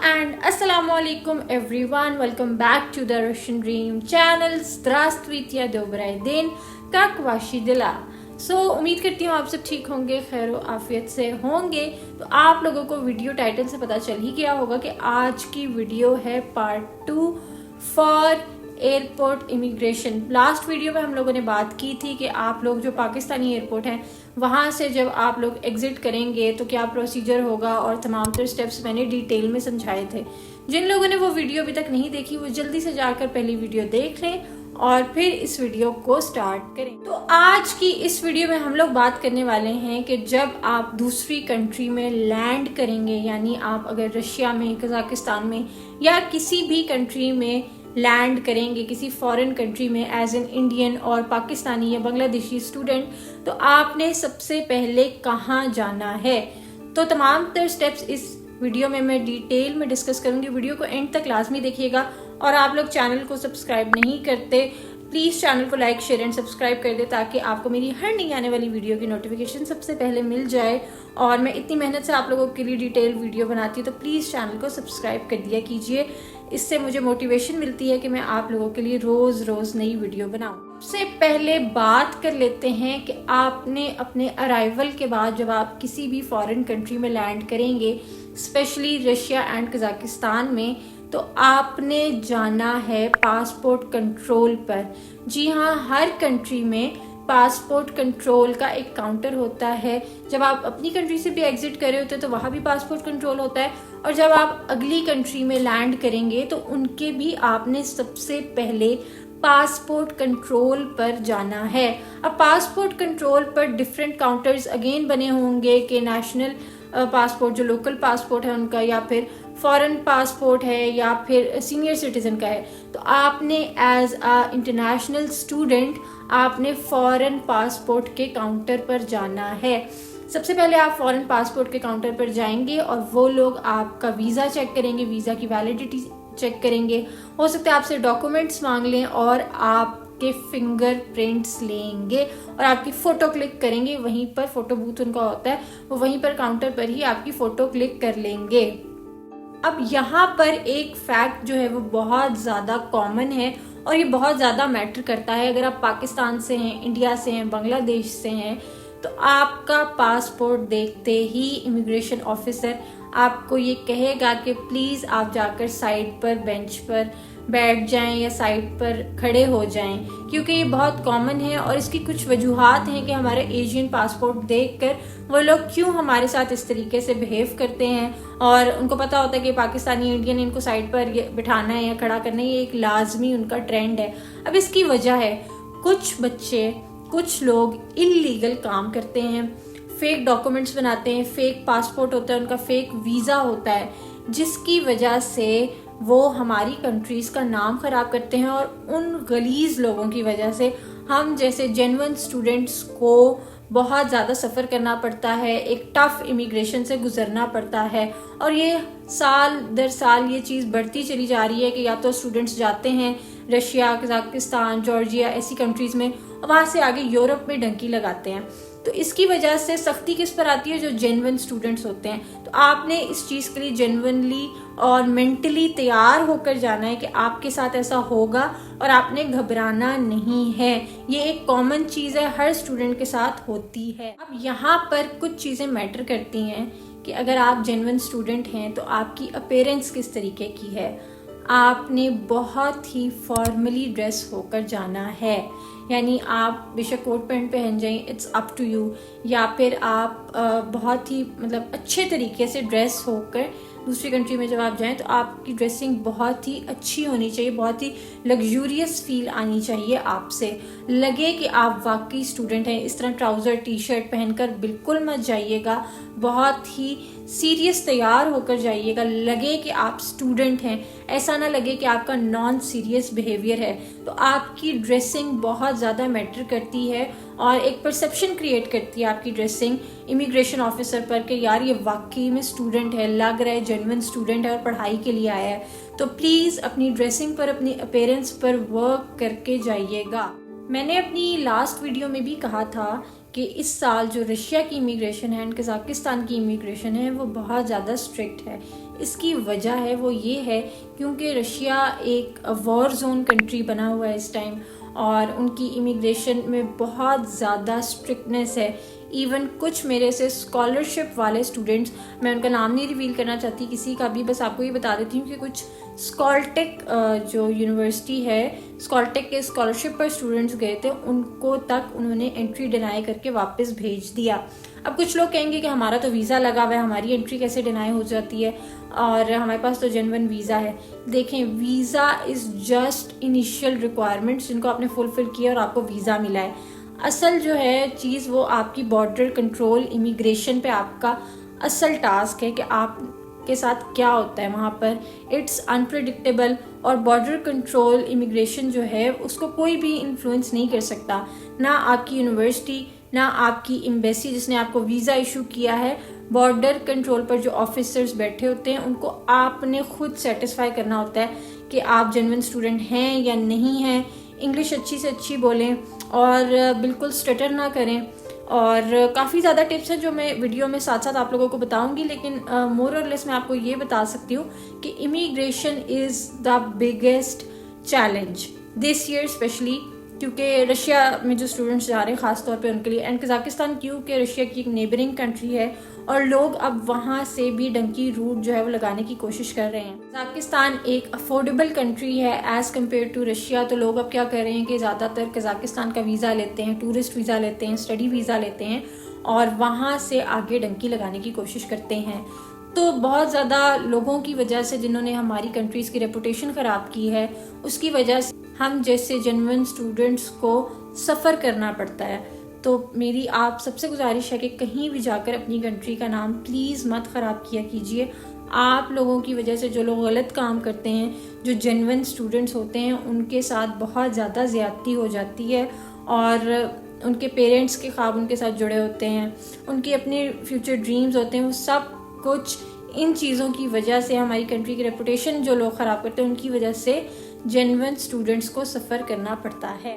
and Assalamu alaikum everyone. Welcome back to the Russian Dream channel. Здравствуйте, добрый день, как ваши дела? उम्मीद करती हूँ आप सब ठीक होंगे, खैर आफियत से होंगे। तो आप लोगों को वीडियो टाइटल से पता चल ही गया होगा कि आज की वीडियो है part 2 for airport immigration. Last video में हम लोगों ने बात की थी कि आप लोग जो पाकिस्तानी एयरपोर्ट हैं वहाँ से जब आप लोग एग्जिट करेंगे तो क्या प्रोसीजर होगा और तमाम तर स्टेप्स मैंने डिटेल में समझाए थे। जिन लोगों ने वो वीडियो अभी तक नहीं देखी वो जल्दी से जाकर पहली वीडियो देख लें और फिर इस वीडियो को स्टार्ट करें। तो आज की इस वीडियो में हम लोग बात करने वाले हैं कि जब आप दूसरी कंट्री में लैंड करेंगे, यानी आप अगर रशिया में, कजाकिस्तान में या किसी भी कंट्री में लैंड करेंगे, किसी फॉरेन कंट्री में एज एन इंडियन और पाकिस्तानी या बांग्लादेशी स्टूडेंट, तो आपने सबसे पहले कहाँ जाना है। तो तमाम तर स्टेप्स इस वीडियो में मैं डिटेल में डिस्कस करूंगी। वीडियो को एंड तक लाजमी देखिएगा और आप लोग चैनल को सब्सक्राइब नहीं करते प्लीज़ चैनल को लाइक शेयर एंड सब्सक्राइब कर दे ताकि आपको मेरी हर नई आने वाली वीडियो की नोटिफिकेशन सबसे पहले मिल जाए। और मैं इतनी मेहनत से आप लोगों के लिए डिटेल वीडियो बनाती हूँ तो प्लीज़ चैनल को सब्सक्राइब कर दिया कीजिए। इससे मुझे मोटिवेशन मिलती है कि मैं आप लोगों के लिए रोज़ रोज़ नई वीडियो बनाऊँ। सबसे पहले बात कर लेते हैं कि आपने अपने अराइवल के बाद जब आप किसी भी फॉरेन कंट्री में लैंड करेंगे, स्पेशली रशिया एंड कजाकिस्तान में, तो आपने जाना है पासपोर्ट कंट्रोल पर। जी हाँ, हर कंट्री में पासपोर्ट कंट्रोल का एक काउंटर होता है। जब आप अपनी कंट्री से भी एग्जिट कर रहे होते हैं तो वहाँ भी पासपोर्ट कंट्रोल होता है, और जब आप अगली कंट्री में लैंड करेंगे तो उनके भी आपने सबसे पहले पासपोर्ट कंट्रोल पर जाना है। अब पासपोर्ट कंट्रोल पर डिफरेंट काउंटर्स अगेन बने होंगे कि नेशनल पासपोर्ट जो लोकल पासपोर्ट है उनका, या फिर फॉरेन पासपोर्ट है, या फिर सीनियर सिटीजन का है। तो आपने एज अ इंटरनेशनल स्टूडेंट आपने फॉरेन पासपोर्ट के काउंटर पर जाना है। सबसे पहले आप फॉरेन पासपोर्ट के काउंटर पर जाएंगे और वो लोग आपका वीज़ा चेक करेंगे, वीज़ा की वैलिडिटी चेक करेंगे। हो सकता है आपसे डॉक्यूमेंट्स मांग लें और आपके फिंगरप्रिंट्स लेंगे और आपकी फ़ोटो क्लिक करेंगे। वहीं पर फ़ोटो बूथ उनका होता है, वो वहीं पर काउंटर पर ही आपकी फ़ोटो क्लिक कर लेंगे। अब यहाँ पर एक फैक्ट जो है वो बहुत ज़्यादा कॉमन है और ये बहुत ज़्यादा मैटर करता है। अगर आप पाकिस्तान से हैं, इंडिया से हैं, बांग्लादेश से हैं, तो आपका पासपोर्ट देखते ही इमिग्रेशन ऑफिसर आपको ये कहेगा कि प्लीज़ आप जाकर साइड पर बेंच पर बैठ जाएं या साइड पर खड़े हो जाएं, क्योंकि ये बहुत कॉमन है। और इसकी कुछ वजूहात हैं कि हमारे एशियन पासपोर्ट देखकर वो लोग क्यों हमारे साथ इस तरीके से बिहेव करते हैं, और उनको पता होता है कि पाकिस्तानी इंडियन इनको साइड पर बिठाना है या खड़ा करना है, ये एक लाजमी उनका ट्रेंड है। अब इसकी वजह है कुछ बच्चे, कुछ लोग इल्लीगल काम करते हैं, फेक डॉक्यूमेंट्स बनाते हैं, फेक पासपोर्ट होता है उनका, फेक वीज़ा होता है, जिसकी वजह से वो हमारी कंट्रीज़ का नाम ख़राब करते हैं। और उन गलीज़ लोगों की वजह से हम जैसे जेन्युइन स्टूडेंट्स को बहुत ज़्यादा सफ़र करना पड़ता है, एक टफ़ इमिग्रेशन से गुजरना पड़ता है। और ये साल दर साल ये चीज़ बढ़ती चली जा रही है कि या तो स्टूडेंट्स जाते हैं रशिया, कजाकिस्तान, जॉर्जिया ऐसी कंट्रीज़ में, और वहाँ से आगे यूरोप में डंकी लगाते हैं। तो इसकी वजह से सख्ती किस पर आती है? जो जेन्युइन स्टूडेंट्स होते हैं। तो आपने इस चीज़ के लिए जेन्युइनली और मेंटली तैयार होकर जाना है कि आपके साथ ऐसा होगा और आपने घबराना नहीं है। ये एक कॉमन चीज़ है, हर स्टूडेंट के साथ होती है। अब यहाँ पर कुछ चीज़ें मैटर करती हैं कि अगर आप जेन्युइन स्टूडेंट हैं तो आपकी अपीयरेंस किस तरीके की है। आपने बहुत ही फॉर्मली ड्रेस होकर जाना है, यानी आप बेशक कोट पैंट पहन जाएं, इट्स अप टू यू, या फिर आप बहुत ही मतलब अच्छे तरीके से ड्रेस होकर दूसरी कंट्री में जब आप जाएं तो आपकी ड्रेसिंग बहुत ही अच्छी होनी चाहिए, बहुत ही लग्जूरियस फील आनी चाहिए, आपसे लगे कि आप वाकई स्टूडेंट हैं। इस तरह ट्राउज़र टी शर्ट पहनकर बिल्कुल मत जाइएगा, बहुत ही सीरियस तैयार होकर जाइएगा, लगे कि आप स्टूडेंट हैं, ऐसा ना लगे कि आपका नॉन सीरियस बिहेवियर है। तो आपकी ड्रेसिंग बहुत ज़्यादा मैटर करती है और एक परसेप्शन क्रिएट करती है आपकी ड्रेसिंग इमिग्रेशन ऑफिसर पर कि यार ये वाकई में स्टूडेंट है, लग रहा है जेन्युइन स्टूडेंट है और पढ़ाई के लिए आया है। तो प्लीज़ अपनी ड्रेसिंग पर, अपनी अपीयरेंस पर वर्क करके जाइएगा। मैंने अपनी लास्ट वीडियो में भी कहा था कि इस साल जो रशिया की इमिग्रेशन है एंड कज़ाकिस्तान की इमिग्रेशन है वो बहुत ज़्यादा स्ट्रिक्ट है। इसकी वजह है वो ये है क्योंकि रशिया एक वॉर जोन कंट्री बना हुआ है इस टाइम, और उनकी इमिग्रेशन में बहुत ज़्यादा स्ट्रिक्टनेस है। इवन कुछ मेरे से स्कॉलरशिप वाले स्टूडेंट्स, मैं उनका नाम नहीं रिवील करना चाहती किसी का भी, बस आपको ये बता देती हूँ कि कुछ स्कॉलटेक जो यूनिवर्सिटी है, स्कॉलटेक के स्कॉलरशिप पर स्टूडेंट्स गए थे, उनको तक उन्होंने एंट्री डिनाई करके वापस भेज दिया। अब कुछ लोग कहेंगे कि हमारा तो वीज़ा लगा हुआ है, हमारी एंट्री कैसे डिनाई हो जाती है, और हमारे पास तो जेन्युइन वीज़ा है। देखें, visa is just initial requirements जिनको आपने फुलफिल किया और आपको वीज़ा मिला है। असल जो है चीज़ वो आपकी बॉर्डर कंट्रोल इमिग्रेशन पे आपका असल टास्क है कि आपके साथ क्या होता है वहाँ पर। इट्स अनप्रेडिक्टेबल, और बॉर्डर कंट्रोल इमिग्रेशन जो है उसको कोई भी इन्फ्लुएंस नहीं कर सकता, ना आपकी यूनिवर्सिटी, ना आपकी एम्बेसी जिसने आपको वीज़ा इशू किया है। बॉर्डर कंट्रोल पर जो ऑफिसर्स बैठे होते हैं उनको आपने खुद सेटिस्फाई करना होता है कि आप जेन्युइन स्टूडेंट हैं या नहीं हैं। इंग्लिश अच्छी से अच्छी बोलें और बिल्कुल स्टटर ना करें। और काफ़ी ज़्यादा टिप्स हैं जो मैं वीडियो में साथ साथ आप लोगों को बताऊंगी, लेकिन मोर और लेस मैं आपको ये बता सकती हूँ कि immigration is the biggest challenge this year specially, क्योंकि रशिया में जो स्टूडेंट्स जा रहे हैं ख़ास तौर पे उनके लिए, एंड कज़ाकिस्तान क्योंकि रशिया की एक नेबरिंग कंट्री है और लोग अब वहाँ से भी डंकी रूट जो है वो लगाने की कोशिश कर रहे हैं। कज़ाकिस्तान एक अफोर्डेबल कंट्री है एज़ कम्पेयर टू रशिया, तो लोग अब क्या कर रहे हैं कि ज़्यादातर कज़ाकिस्तान का वीज़ा लेते हैं, टूरिस्ट वीज़ा लेते हैं, स्टडी वीज़ा लेते हैं और वहाँ से आगे डंकी लगाने की कोशिश करते हैं। तो बहुत ज़्यादा लोगों की वजह से जिन्होंने हमारी कंट्रीज़ की रेपुटेशन ख़राब की है, उसकी वजह से हम जैसे जेन्युइन स्टूडेंट्स को सफ़र करना पड़ता है। तो मेरी आप सबसे गुजारिश है कि कहीं भी जाकर अपनी कंट्री का नाम प्लीज़ मत ख़राब किया कीजिए। आप लोगों की वजह से जो लोग गलत काम करते हैं, जो जेन्युइन स्टूडेंट्स होते हैं, उनके साथ बहुत ज़्यादा ज़्यादती हो जाती है और उनके पेरेंट्स के ख्वाब उनके साथ जुड़े होते हैं, उनके अपने फ्यूचर ड्रीम्स होते हैं, वो सब कुछ इन चीज़ों की वजह से हमारी कंट्री की रेपुटेशन जो लोग ख़राब करते हैं उनकी वजह से जेन्युइन स्टूडेंट्स को सफ़र करना पड़ता है।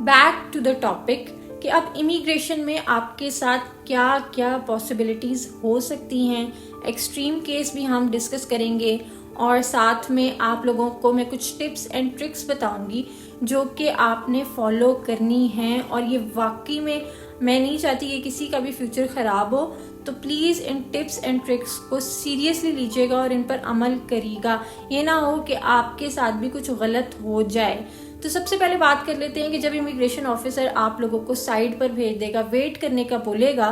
बैक टू द टॉपिक कि अब इमिग्रेशन में आपके साथ क्या क्या पॉसिबिलिटीज़ हो सकती हैं, एक्सट्रीम केस भी हम डिस्कस करेंगे और साथ में आप लोगों को मैं कुछ टिप्स एंड ट्रिक्स बताऊंगी जो कि आपने फॉलो करनी है। और ये वाकई में मैं नहीं चाहती कि किसी का भी फ्यूचर ख़राब हो, तो please in tips and tricks को सीरियसली लीजिएगा और इन पर अमल करिएगा। ये ना हो कि आपके साथ भी कुछ गलत हो जाए। तो सबसे पहले बात कर लेते हैं कि जब इमिग्रेशन ऑफिसर आप लोगों को साइड पर भेज देगा, वेट करने का बोलेगा,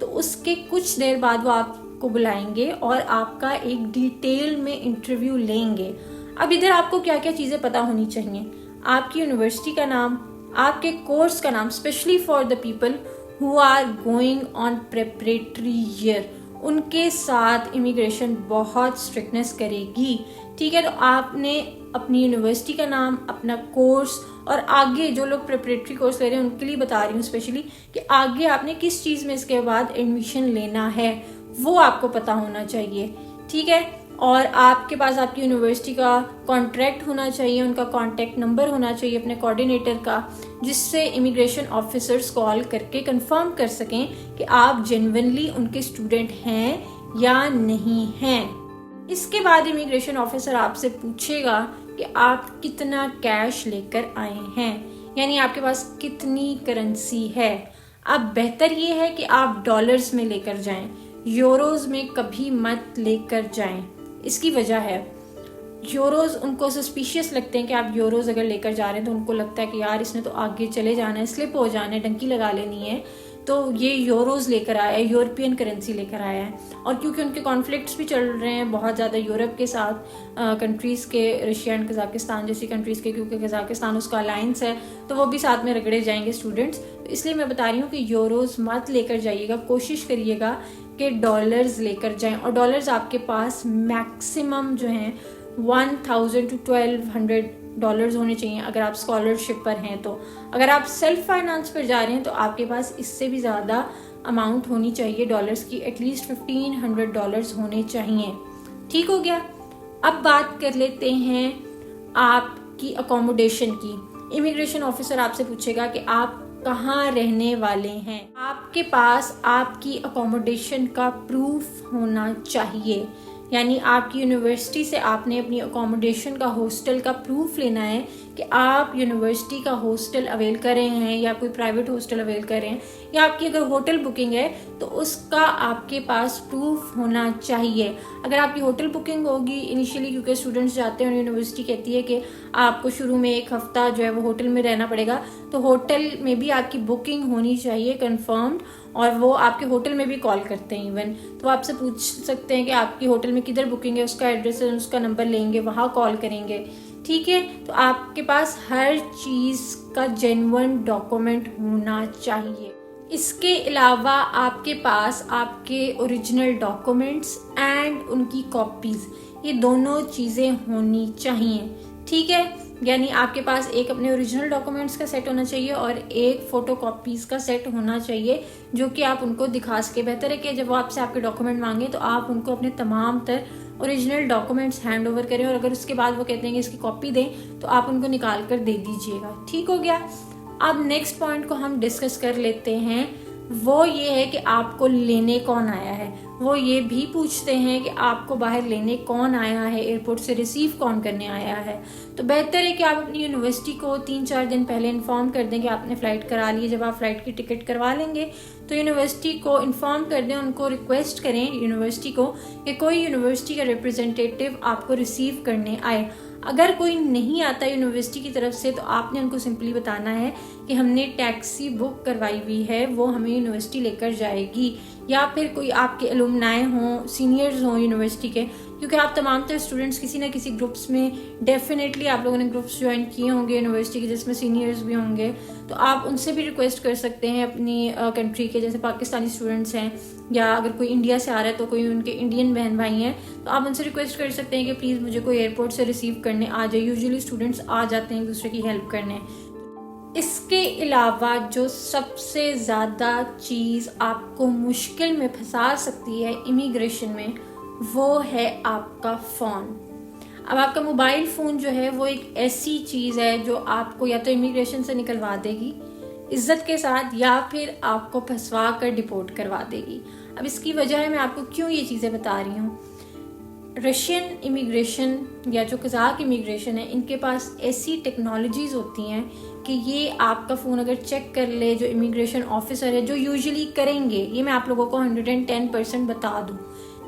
तो उसके कुछ देर बाद वो आपको बुलाएंगे और आपका एक डिटेल में इंटरव्यू लेंगे। अब इधर आपको क्या क्या चीज़ें पता होनी चाहिए, आपकी यूनिवर्सिटी का नाम, आपके कोर्स का नाम, specially for the people who are going on preparatory year, उनके साथ इमिग्रेशन बहुत स्ट्रिक्टनेस करेगी। ठीक है, तो आपने अपनी यूनिवर्सिटी का नाम, अपना कोर्स और आगे जो लोग प्रेपरेटरी कोर्स ले रहे हैं उनके लिए बता रही हूँ स्पेशली कि आगे आपने किस चीज़ में इसके बाद एडमिशन लेना है वो आपको पता होना चाहिए। ठीक है, और आपके पास आपकी यूनिवर्सिटी का कॉन्ट्रैक्ट होना चाहिए, उनका कॉन्टैक्ट नंबर होना चाहिए अपने कोऑर्डिनेटर का, जिससे इमिग्रेशन ऑफिसर्स कॉल करके कंफर्म कर सकें कि आप जेन्युइनली उनके स्टूडेंट हैं या नहीं हैं। इसके बाद इमिग्रेशन ऑफिसर आपसे पूछेगा कि आप कितना कैश लेकर आए हैं, यानी आपके पास कितनी करेंसी है। अब बेहतर ये है कि आप डॉलर्स में लेकर जाएं, यूरोज में कभी मत लेकर जाएं। इसकी वजह है यूरोज उनको सस्पिशियस लगते हैं कि आप यूरोज अगर लेकर जा रहे हैं तो उनको लगता है कि यार इसने तो आगे चले जाना है, स्लिप हो जाना है, डंकी लगा लेनी है, तो ये यूरोज लेकर आया है, यूरोपियन करेंसी लेकर आया है। और क्योंकि उनके कॉन्फ्लिक्ट्स भी चल रहे हैं बहुत ज़्यादा यूरोप के साथ, कंट्रीज़ के, रशिया एंड कज़ाकिस्तान जैसी कंट्रीज़ के, क्योंकि कज़ाकिस्तान उसका अलायंस है तो वो भी साथ में रगड़े जाएंगे स्टूडेंट्स। तो इसलिए मैं बता रही हूँ कि यूरोज मत लेकर जाइएगा, कोशिश करिएगा कि डॉलर्स लेकर जाएं। और डॉलर्स आपके पास मैक्सिमम जो हैं 1000 to 1200 डॉलर्स होने चाहिए अगर आप स्कॉलरशिप पर हैं। तो अगर आप सेल्फ फाइनेंस पर जा रहे हैं तो आपके पास इससे भी ज़्यादा अमाउंट होनी चाहिए डॉलर्स की, एटलीस्ट 1500 डॉलर्स होने चाहिए। ठीक हो गया। अब बात कर लेते हैं आपकी अकोमोडेशन की। इमिग्रेशन ऑफिसर आपसे पूछेगा कि आप कहाँ रहने वाले हैं। आपके पास आपकी अकोमोडेशन का प्रूफ होना चाहिए, यानी आपकी यूनिवर्सिटी से आपने अपनी अकोमोडेशन का हॉस्टल का प्रूफ लेना है कि आप यूनिवर्सिटी का हॉस्टल अवेल कर रहे हैं या कोई प्राइवेट हॉस्टल अवेल कर रहे हैं, या आपकी अगर होटल बुकिंग है तो उसका आपके पास प्रूफ होना चाहिए। अगर आपकी होटल बुकिंग होगी इनिशियली, क्योंकि स्टूडेंट्स जाते हैं और यूनिवर्सिटी कहती है कि आपको शुरू में एक हफ्ता जो है वो होटल में रहना पड़ेगा, तो होटल में भी आपकी बुकिंग होनी चाहिए कंफर्म्ड, और वो आपके होटल में भी कॉल करते हैं इवन, तो आपसे पूछ सकते हैं कि आपकी होटल में किधर बुकिंग है, उसका एड्रेस है, उसका नंबर लेंगे, वहाँ कॉल करेंगे। ठीक है, तो आपके पास हर चीज़ का जेन्युइन डॉक्यूमेंट होना चाहिए। इसके अलावा आपके पास आपके ओरिजिनल डॉक्यूमेंट्स एंड उनकी कॉपीज़, ये दोनों चीज़ें होनी चाहिए। ठीक है, यानी आपके पास एक अपने ओरिजिनल डॉक्यूमेंट्स का सेट होना चाहिए और एक फ़ोटो कॉपीज़ का सेट होना चाहिए, जो कि आप उनको दिखा सके। बेहतर है कि जब वो आपसे आपके डॉक्यूमेंट मांगे तो आप उनको अपने तमाम तर ओरिजिनल डॉक्यूमेंट्स हैंड ओवर करें, और अगर उसके बाद वो कहते हैं कि इसकी कॉपी दें तो आप उनको निकाल कर दे दीजिएगा। ठीक हो गया। अब नेक्स्ट पॉइंट को हम डिस्कस कर लेते हैं, वो ये है कि आपको लेने कौन आया है। वो ये भी पूछते हैं कि आपको बाहर लेने कौन आया है, एयरपोर्ट से रिसीव कौन करने आया है। तो बेहतर है कि आप अपनी यूनिवर्सिटी को 3-4 दिन पहले इन्फॉर्म कर दें कि आपने फ़्लाइट करा ली है। जब आप फ़्लाइट की टिकट करवा लेंगे तो यूनिवर्सिटी को इन्फॉर्म कर दें, उनको रिक्वेस्ट करें यूनिवर्सिटी को कि कोई यूनिवर्सिटी का रिप्रेजेंटेटिव आपको रिसीव करने आए। अगर कोई नहीं आता यूनिवर्सिटी की तरफ से तो आपने उनको सिंपली बताना है कि हमने टैक्सी बुक करवाई हुई है, वो हमें यूनिवर्सिटी लेकर जाएगी, या फिर कोई आपके एलुमनाई हों, सीनियर्स हों यूनिवर्सिटी के, क्योंकि आप तमाम तरह स्टूडेंट्स किसी ना किसी ग्रुप्स में डेफिनेटली आप लोगों ने ग्रुप्स ज्वाइन किए होंगे यूनिवर्सिटी के, जिसमें सीनियर्स भी होंगे, तो आप उनसे भी रिक्वेस्ट कर सकते हैं अपनी कंट्री के, जैसे पाकिस्तानी स्टूडेंट्स हैं, या अगर कोई इंडिया से आ रहा है तो कोई उनके इंडियन बहन भाई हैं, तो आप उनसे रिक्वेस्ट कर सकते हैं कि प्लीज़ मुझे कोई एयरपोर्ट से रिसीव करने आ जाए। यूजुअली स्टूडेंट्स आ जाते हैं एक दूसरे की हेल्प करने। इसके अलावा जो सबसे ज़्यादा चीज़ आपको मुश्किल में फंसा सकती है इमिग्रेशन में, वो है आपका फ़ोन। अब आपका मोबाइल फ़ोन जो है वो एक ऐसी चीज़ है जो आपको या तो इमिग्रेशन से निकलवा देगी इज्जत के साथ, या फिर आपको फंसवा कर डिपोर्ट करवा देगी। अब इसकी वजह है, मैं आपको क्यों ये चीज़ें बता रही हूँ। रशियन इमिग्रेशन या जो कज़ाक इमिग्रेशन है, इनके पास ऐसी टेक्नोलॉजीज़ होती हैं कि ये आपका फ़ोन अगर चेक कर ले, जो इमिग्रेशन ऑफिसर है, जो यूजुअली करेंगे, ये मैं आप लोगों को 110% बता दूँ।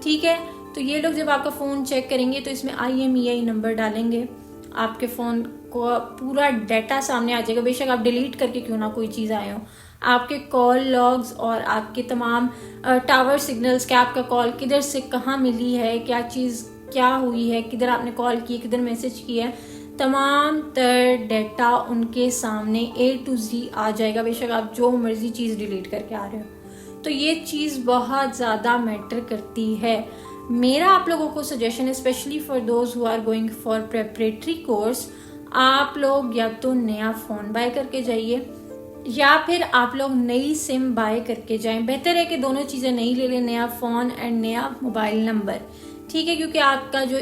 ठीक है, तो ये लोग जब आपका फ़ोन चेक करेंगे तो इसमें IMEI नंबर डालेंगे, आपके फ़ोन को पूरा डाटा सामने आ जाएगा, बेशक आप डिलीट करके क्यों ना कोई चीज़ आए हो। आपके कॉल लॉग्स और आपके तमाम टावर सिग्नल्स, कि आपका कॉल किधर से कहाँ मिली है, क्या चीज़ क्या हुई है, किधर आपने कॉल की, किधर मैसेज किया है, तमाम तर डाटा उनके सामने A to Z आ जाएगा, बेशक आप जो मर्जी चीज़ डिलीट करके आ रहे हो। तो ये चीज़ बहुत ज़्यादा मैटर करती है। मेरा आप लोगों को सजेशन है, specially for those who are going for preparatory course, आप लोग या तो नया फ़ोन बाय करके जाइए या फिर आप लोग नई सिम बाय करके जाएं। बेहतर है कि दोनों चीज़ें नई ले लें, नया फ़ोन एंड नया मोबाइल नंबर। ठीक है, क्योंकि आपका जो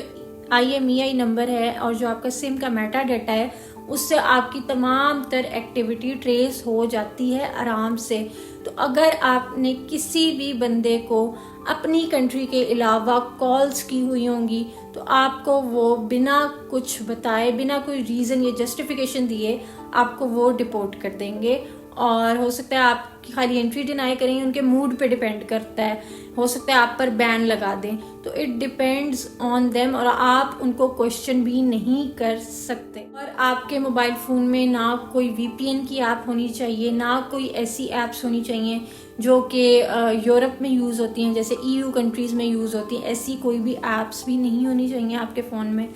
IMEI नंबर है और जो आपका सिम का मेटा डाटा है, उससे आपकी तमाम तर एक्टिविटी ट्रेस हो जाती है आराम से। तो अगर आपने किसी भी बंदे को अपनी कंट्री के अलावा कॉल्स की हुई होंगी तो आपको वो बिना कुछ बताए, बिना कोई रीज़न या जस्टिफिकेशन दिए आपको वो डिपोर्ट कर देंगे। और हो सकता है आपकी खाली एंट्री डिनाई करें, उनके मूड पे डिपेंड करता है, हो सकता है आप पर बैन लगा दें, तो इट डिपेंड्स ऑन देम, और आप उनको क्वेश्चन भी नहीं कर सकते। और आपके मोबाइल फ़ोन में ना कोई VPN की ऐप होनी चाहिए, ना कोई ऐसी ऐप्स होनी चाहिए जो कि यूरोप में यूज़ होती हैं, जैसे EU कंट्रीज़ में यूज़ होती हैं, ऐसी कोई भी ऐप्स भी नहीं होनी चाहिए आपके फ़ोन में।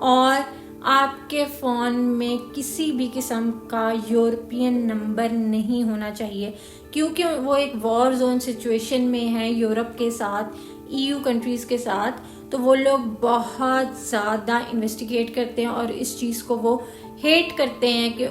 और आपके फ़ोन में किसी भी किस्म का यूरोपियन नंबर नहीं होना चाहिए, क्योंकि वो एक वॉर जोन सिचुएशन में है यूरोप के साथ, EU कंट्रीज़ के साथ, तो वो लोग बहुत ज़्यादा इन्वेस्टिगेट करते हैं और इस चीज़ को वो हेट करते हैं कि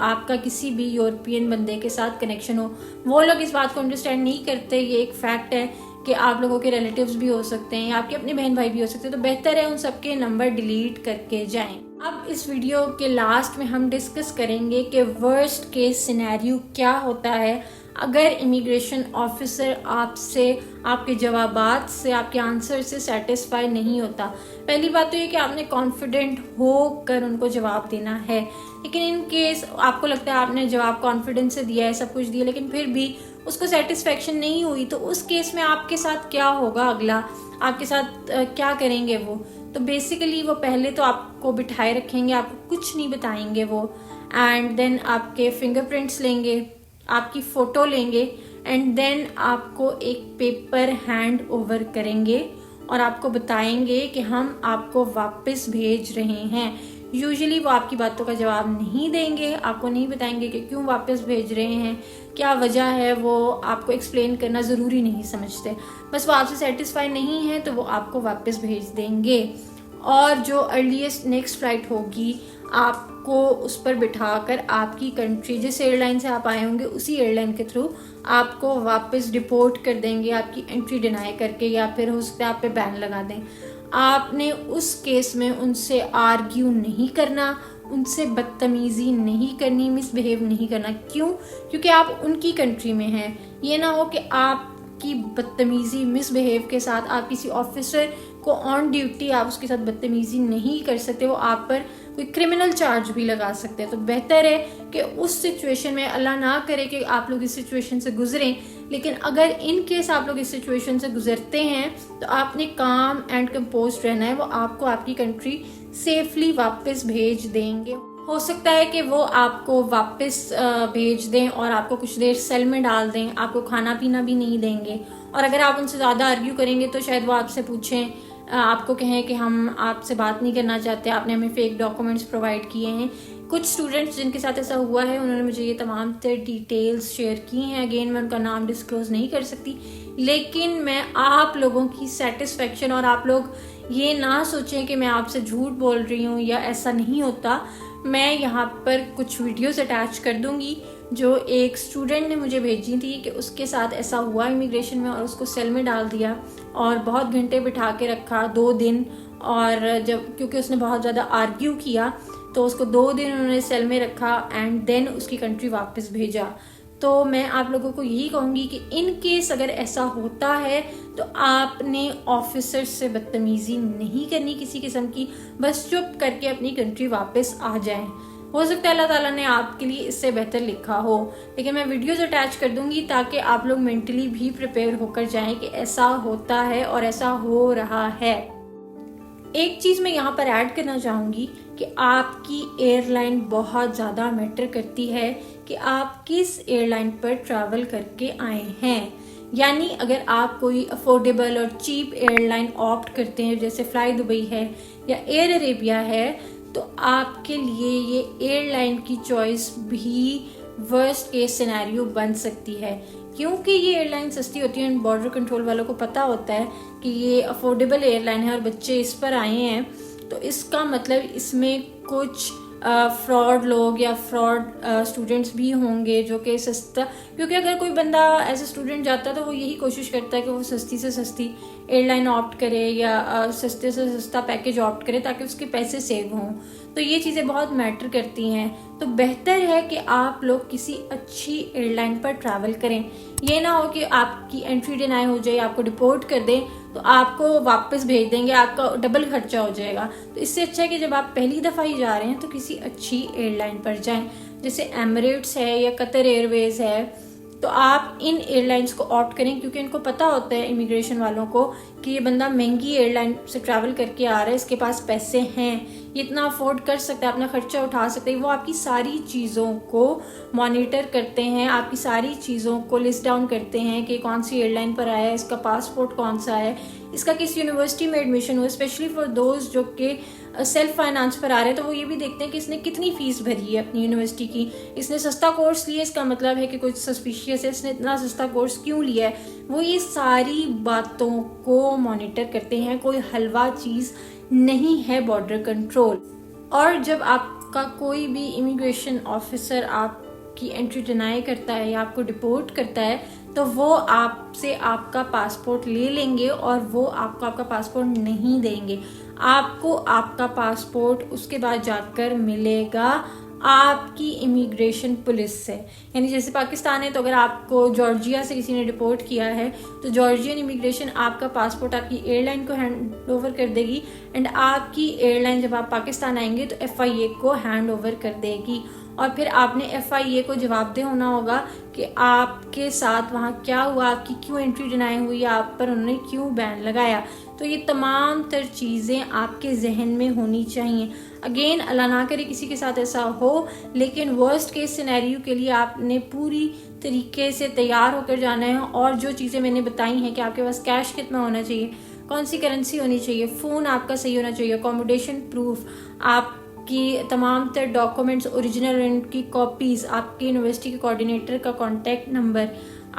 आपका किसी भी यूरोपियन बंदे के साथ कनेक्शन हो। वो लोग इस बात को अंडरस्टैंड नहीं करते, ये एक फैक्ट है कि आप लोगों के रिलेटिव्स भी हो सकते हैं या आपके अपने बहन भाई भी हो सकते हैं, तो बेहतर है उन सबके नंबर डिलीट करके जाएं। अब इस वीडियो के लास्ट में हम डिस्कस करेंगे कि वर्स्ट केस सिनेरियो क्या होता है अगर इमिग्रेशन ऑफिसर आपसे, आपके जवाबात से, आपके आंसर से सेटिस्फाई नहीं होता। पहली बात तो ये कि आपने कॉन्फिडेंट होकर उनको जवाब देना है, लेकिन इन केस आपको लगता है आपने जवाब कॉन्फिडेंस से दिया है, सब कुछ दिया, लेकिन फिर भी उसको सेटिस्फेक्शन नहीं हुई, तो उस केस में आपके साथ क्या होगा, अगला आपके साथ क्या करेंगे वो। तो बेसिकली वो पहले तो आपको बिठाए रखेंगे, आपको कुछ नहीं बताएंगे वो, एंड देन आपके फिंगरप्रिंट्स लेंगे, आपकी फ़ोटो लेंगे, एंड देन आपको एक पेपर हैंड ओवर करेंगे और आपको बताएंगे कि हम आपको वापस भेज रहे हैं। यूजुअली वो आपकी बातों का जवाब नहीं देंगे, आपको नहीं बताएंगे कि क्यों वापस भेज रहे हैं, क्या वजह है, वो आपको एक्सप्लेन करना ज़रूरी नहीं समझते। बस वो आपसे सेटिस्फाई नहीं है तो वो आपको वापस भेज देंगे, और जो अर्लीस्ट नेक्स्ट फ्लाइट होगी आपको उस पर बिठाकर आपकी कंट्री, जिस एयरलाइन से आप आए होंगे उसी एयरलाइन के थ्रू आपको वापस डिपोर्ट कर देंगे, आपकी एंट्री डिनाई करके, या फिर हो सकता है आप पे बैन लगा दें। आपने उस केस में उनसे आर्ग्यू नहीं करना, उनसे बदतमीजी नहीं करनी, मिसबिहेव नहीं करना। क्यों? क्योंकि आप उनकी कंट्री में हैं। ये ना हो कि आपकी बदतमीजी, मिसबिहेव के साथ आप किसी ऑफिसर को ऑन ड्यूटी आप उसके साथ बदतमीजी नहीं कर सकते, वो आप पर कोई क्रिमिनल चार्ज भी लगा सकते हैं। तो बेहतर है कि उस सिचुएशन में, अल्लाह ना करे कि आप लोग इस सिचुएशन से गुजरें, लेकिन अगर इन केस आप लोग इस सिचुएशन से गुजरते हैं तो आपने काम एंड कंपोज रहना है। वो आपको आपकी कंट्री सेफली वापस भेज देंगे। हो सकता है कि वो आपको वापस भेज दें और आपको कुछ देर सेल में डाल दें, आपको खाना पीना भी नहीं देंगे, और अगर आप उनसे ज़्यादा आर्ग्यू करेंगे तो शायद वो आपसे पूछें, आपको कहें कि हम आपसे बात नहीं करना चाहते, आपने हमें फेक डॉक्यूमेंट्स प्रोवाइड किए हैं। कुछ स्टूडेंट्स जिनके साथ ऐसा हुआ है उन्होंने मुझे ये तमाम डिटेल्स शेयर की हैं। अगेन मैं उनका नाम डिस्क्लोज नहीं कर सकती, लेकिन मैं आप लोगों की सेटिस्फेक्शन, और आप लोग ये ना सोचें कि मैं आपसे झूठ बोल रही हूँ या ऐसा नहीं होता। मैं यहाँ पर कुछ वीडियोस अटैच कर दूंगी जो एक स्टूडेंट ने मुझे भेजी थी कि उसके साथ ऐसा हुआ इमिग्रेशन में, और उसको सेल में डाल दिया और बहुत घंटे बिठा के रखा, 2 दिन, और जब क्योंकि उसने बहुत ज़्यादा आर्ग्यू किया तो उसको 2 दिन उन्होंने सेल में रखा एंड देन उसकी कंट्री वापस भेजा। तो मैं आप लोगों को यही कहूँगी कि इन केस अगर ऐसा होता है तो आपने ऑफिसर से बदतमीजी नहीं करनी किसी किस्म की, बस चुप करके अपनी कंट्री वापस आ जाएं। हो सकता है अल्लाह ताला ने आपके लिए इससे बेहतर लिखा हो, लेकिन मैं वीडियोस अटैच कर दूंगी ताकि आप लोग मेंटली भी प्रिपेयर होकर जाएं कि ऐसा होता है और ऐसा हो रहा है। एक चीज़ मैं यहाँ पर ऐड करना चाहूँगी कि आपकी एयरलाइन बहुत ज़्यादा मैटर करती है कि आप किस एयरलाइन पर ट्रैवल करके आए हैं। यानी अगर आप कोई अफोर्डेबल और चीप एयरलाइन ऑप्ट करते हैं, जैसे फ्लाई दुबई है या एयर अरेबिया है, तो आपके लिए ये एयरलाइन की चॉइस भी वर्स्ट केस सिनेरियो बन सकती है, क्योंकि ये एयरलाइन सस्ती होती है। बॉर्डर कंट्रोल वालों को पता होता है कि ये अफोर्डेबल एयरलाइन है और बच्चे इस पर आए हैं, तो इसका मतलब इसमें कुछ फ्रॉड लोग या फ्रॉड स्टूडेंट्स भी होंगे जो कि सस्ता, क्योंकि अगर कोई बंदा एज ए स्टूडेंट जाता है तो वो यही कोशिश करता है कि वो सस्ती से सस्ती एयरलाइन ऑप्ट करे या सस्ते से सस्ता पैकेज ऑप्ट करे ताकि उसके पैसे सेव हों। तो ये चीज़ें बहुत मैटर करती हैं। तो बेहतर है कि आप लोग किसी अच्छी एयरलाइन पर ट्रैवल करें। ये ना हो कि आपकी एंट्री डिनाई हो जाए, आपको डिपोर्ट कर दें तो आपको वापस भेज देंगे, आपका डबल खर्चा हो जाएगा। तो इससे अच्छा है कि जब आप पहली दफ़ा ही जा रहे हैं तो किसी अच्छी एयरलाइन पर जाएं, जैसे एमिरेट्स है या कतर एयरवेज है। तो आप इन एयरलाइंस को ऑप्ट करें, क्योंकि इनको पता होता है इमिग्रेशन वालों को कि ये बंदा महंगी एयरलाइन से ट्रैवल करके आ रहा है, इसके पास पैसे हैं, ये इतना अफोर्ड कर सकता है, अपना खर्चा उठा सकता है। वो आपकी सारी चीज़ों को मॉनिटर करते हैं, आपकी सारी चीज़ों को लिस्ट डाउन करते हैं कि कौन सी एयरलाइन पर आया है, इसका पासपोर्ट कौन सा है, इसका किस यूनिवर्सिटी में एडमिशन हुआ। स्पेशली फॉर दोज जो कि सेल्फ फाइनेंस पर आ रहे हैं, तो वो ये भी देखते हैं कि इसने कितनी फीस भरी है अपनी यूनिवर्सिटी की। इसने सस्ता कोर्स लिया, इसका मतलब है कि कुछ सस्पिशियस है, इसने इतना सस्ता कोर्स क्यों लिया है। वो ये सारी बातों को मॉनिटर करते हैं। कोई हलवा चीज़ नहीं है बॉर्डर कंट्रोल। और जब आपका कोई भी इमिग्रेशन ऑफिसर आपकी एंट्री डिनाई करता है या आपको डिपोर्ट करता है, तो वो आपसे आपका पासपोर्ट ले लेंगे और वो आपको आपका पासपोर्ट नहीं देंगे। आपको आपका पासपोर्ट उसके बाद जाकर मिलेगा आपकी इमिग्रेशन पुलिस से। यानी जैसे पाकिस्तान है तो अगर आपको जॉर्जिया से किसी ने रिपोर्ट किया है तो जॉर्जियन इमिग्रेशन आपका पासपोर्ट आपकी एयरलाइन को हैंड ओवर कर देगी एंड आपकी एयरलाइन जब आप पाकिस्तान आएंगे तो FIA को हैंड ओवर कर देगी। और फिर आपने FIA को जवाबदेह होना होगा कि आपके साथ वहाँ क्या हुआ, आपकी क्यों एंट्री डिनाई हुई, आप पर उन्होंने क्यों बैन लगाया। तो ये तमाम तर चीज़ें आपके जहन में होनी चाहिए। अगेन अल्लाह ना करे किसी के साथ ऐसा हो, लेकिन वर्स्ट केस सिनेरियो के लिए आपने पूरी तरीके से तैयार होकर जाना है। और जो चीज़ें मैंने बताई हैं कि आपके पास कैश कितना होना चाहिए, कौन सी करेंसी होनी चाहिए, फ़ोन आपका सही होना चाहिए, अकोमोडेशन प्रूफ, आपकी तमाम तर डॉक्यूमेंट्स ओरिजिनल की कॉपीज़, आपकी यूनिवर्सिटी के कोऑर्डिनेटर का कॉन्टैक्ट नंबर,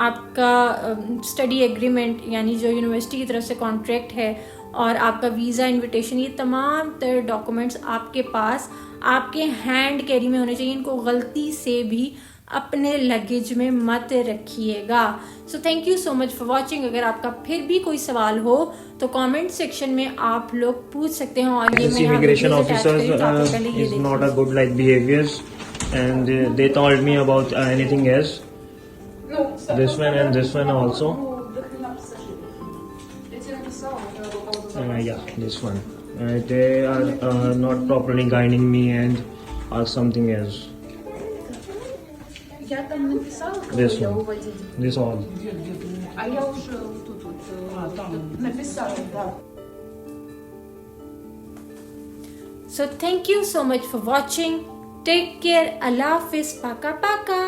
आपका स्टडी एग्रीमेंट यानी जो यूनिवर्सिटी की तरफ से कॉन्ट्रैक्ट है, और आपका वीज़ा इनविटेशन, ये तमाम तर डॉक्यूमेंट्स आपके पास आपके हैंड कैरी में होने चाहिए। इनको गलती से भी अपने लगेज में मत रखिएगा। So thank you so much for watching. अगर आपका फिर भी कोई सवाल हो तो कमेंट सेक्शन में आप लोग पूछ सकते हैं। और ये immigration officers is not a good like behaviors, and they told me about anything else. This one and this one also. Yeah, this one. They are not properly guiding me and something else. Я там написала, кого This я one. уводила. This all. А я уже тут написала, да. So thank you so much for watching. Take care. Allah Hafiz. Paka paka.